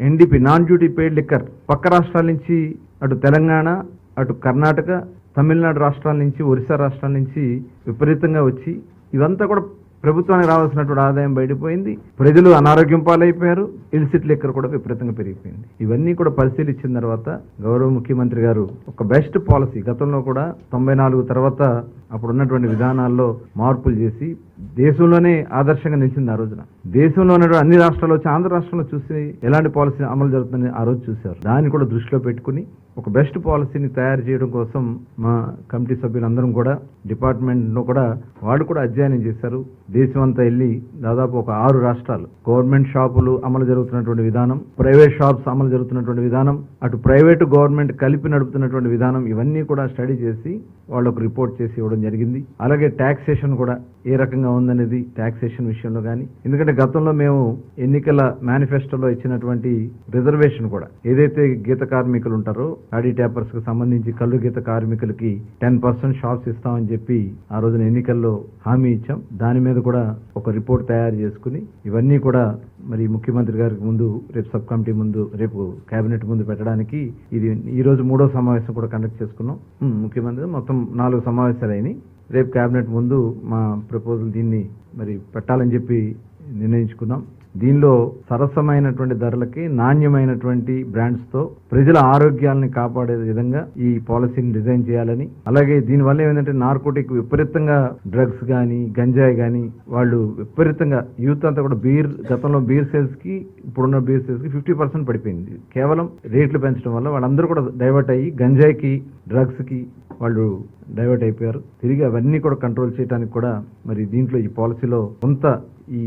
NDP non duty paid liquor పక్క రాష్ట్రాల నుంచి అటు తెలంగాణ, అటు కర్ణాటక, తమిళనాడు రాష్ట్రాల నుంచి, ఒరిస్సా రాష్ట్రాల నుంచి విపరీతంగా వచ్చి ఇవంతా కూడా ప్రభుత్వానికి రావాల్సినటువంటి ఆదాయం బయటపోయింది. ప్రజలు అనారోగ్యం పాలైపోయారు. ఇల్సిట్ లిక్కర్ కూడా విపరీతంగా పెరిగిపోయింది. ఇవన్నీ కూడా పరిశీలించిన తర్వాత గౌరవ ముఖ్యమంత్రి గారు ఒక బెస్ట్ పాలసీ, గతంలో కూడా 94 తర్వాత అప్పుడు ఉన్నటువంటి విధానాల్లో మార్పులు చేసి దేశంలోనే ఆదర్శంగా నిలిచింది. ఆ రోజున దేశంలో ఉన్నటువంటి అన్ని రాష్ట్రాలు వచ్చి ఆంధ్ర రాష్ట్రంలో చూసి ఎలాంటి పాలసీ అమలు జరుగుతుందని ఆ రోజు చూశారు. దాన్ని కూడా దృష్టిలో పెట్టుకుని ఒక బెస్ట్ పాలసీని తయారు చేయడం కోసం మా కమిటీ సభ్యులందరం కూడా డిపార్ట్మెంట్లో కూడా వాళ్ళు కూడా అధ్యయనం చేశారు. దేశం అంతా వెళ్ళి దాదాపు ఒక 6 రాష్ట్రాలు గవర్నమెంట్ షాపులు అమలు జరుగుతున్నటువంటి విధానం, ప్రైవేట్ షాప్స్ అమలు జరుగుతున్నటువంటి విధానం, అటు ప్రైవేటు గవర్నమెంట్ కలిపి నడుపుతున్నటువంటి విధానం, ఇవన్నీ కూడా స్టడీ చేసి వాళ్ళకు రిపోర్ట్ చేసి ఇవ్వడం జరిగింది. అలాగే ట్యాక్సేషన్ కూడా ఏ రకంగా ఉందనేది ట్యాక్సేషన్ విషయంలో కానీ, ఎందుకంటే గతంలో మేము ఎన్నికల మేనిఫెస్టోలో ఇచ్చినటువంటి రిజర్వేషన్ కూడా ఏదైతే గీత కార్మికులు ఉంటారో ఆడీ ట్యాపర్స్ కు సంబంధించి కళ్ళు గీత కార్మికులకి 10% షాప్స్ ఇస్తామని చెప్పి ఆ రోజున ఎన్నికల్లో హామీ ఇచ్చాం. దాని మీద కూడా ఒక రిపోర్ట్ తయారు చేసుకుని ఇవన్నీ కూడా మరి ముఖ్యమంత్రి గారికి ముందు రేపు సబ్ కమిటీ ముందు రేపు కేబినెట్ ముందు పెట్టడానికి ఇది ఈ రోజు 3వ సమావేశం కూడా కండక్ట్ చేసుకున్నాం. ముఖ్యమంత్రి మొత్తం 4 సమావేశాలు అయినాయి. రేపు కేబినెట్ ముందు మా ప్రపోజల్ దీన్ని మరి పెట్టాలని చెప్పి నిర్ణయించుకున్నాం. దీనిలో సరసమైనటువంటి ధరలకి నాణ్యమైనటువంటి బ్రాండ్స్ తో ప్రజల ఆరోగ్యాలను కాపాడే విధంగా ఈ పాలసీని డిజైన్ చేయాలని, అలాగే దీనివల్ల ఏంటంటే నార్కోటిక్ విపరీతంగా డ్రగ్స్ కానీ గంజాయి కానీ వాళ్ళు విపరీతంగా యూత్ అంతా కూడా గతంలో బీర్ సేల్స్ కి ఇప్పుడున్న బీర్ సేల్స్ కి 50% పడిపోయింది. కేవలం రేట్లు పెంచడం వల్ల వాళ్ళందరూ కూడా డైవర్ట్ అయ్యి గంజాయికి, డ్రగ్స్ కి వాళ్ళు డైవర్ట్ అయిపోయారు. తిరిగి అవన్నీ కూడా కంట్రోల్ చేయడానికి కూడా మరి దీంట్లో ఈ పాలసీలో కొంత ఈ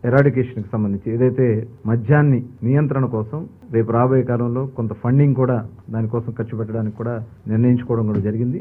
ఎరాడికేషన్ కి సంబంధించి ఏదైతే మద్యాన్ని నియంత్రణ కోసం రేపు రాబోయే కాలంలో కొంత ఫండింగ్ కూడా దానికోసం ఖర్చు పెట్టడానికి కూడా నిర్ణయించుకోవడం కూడా జరిగింది.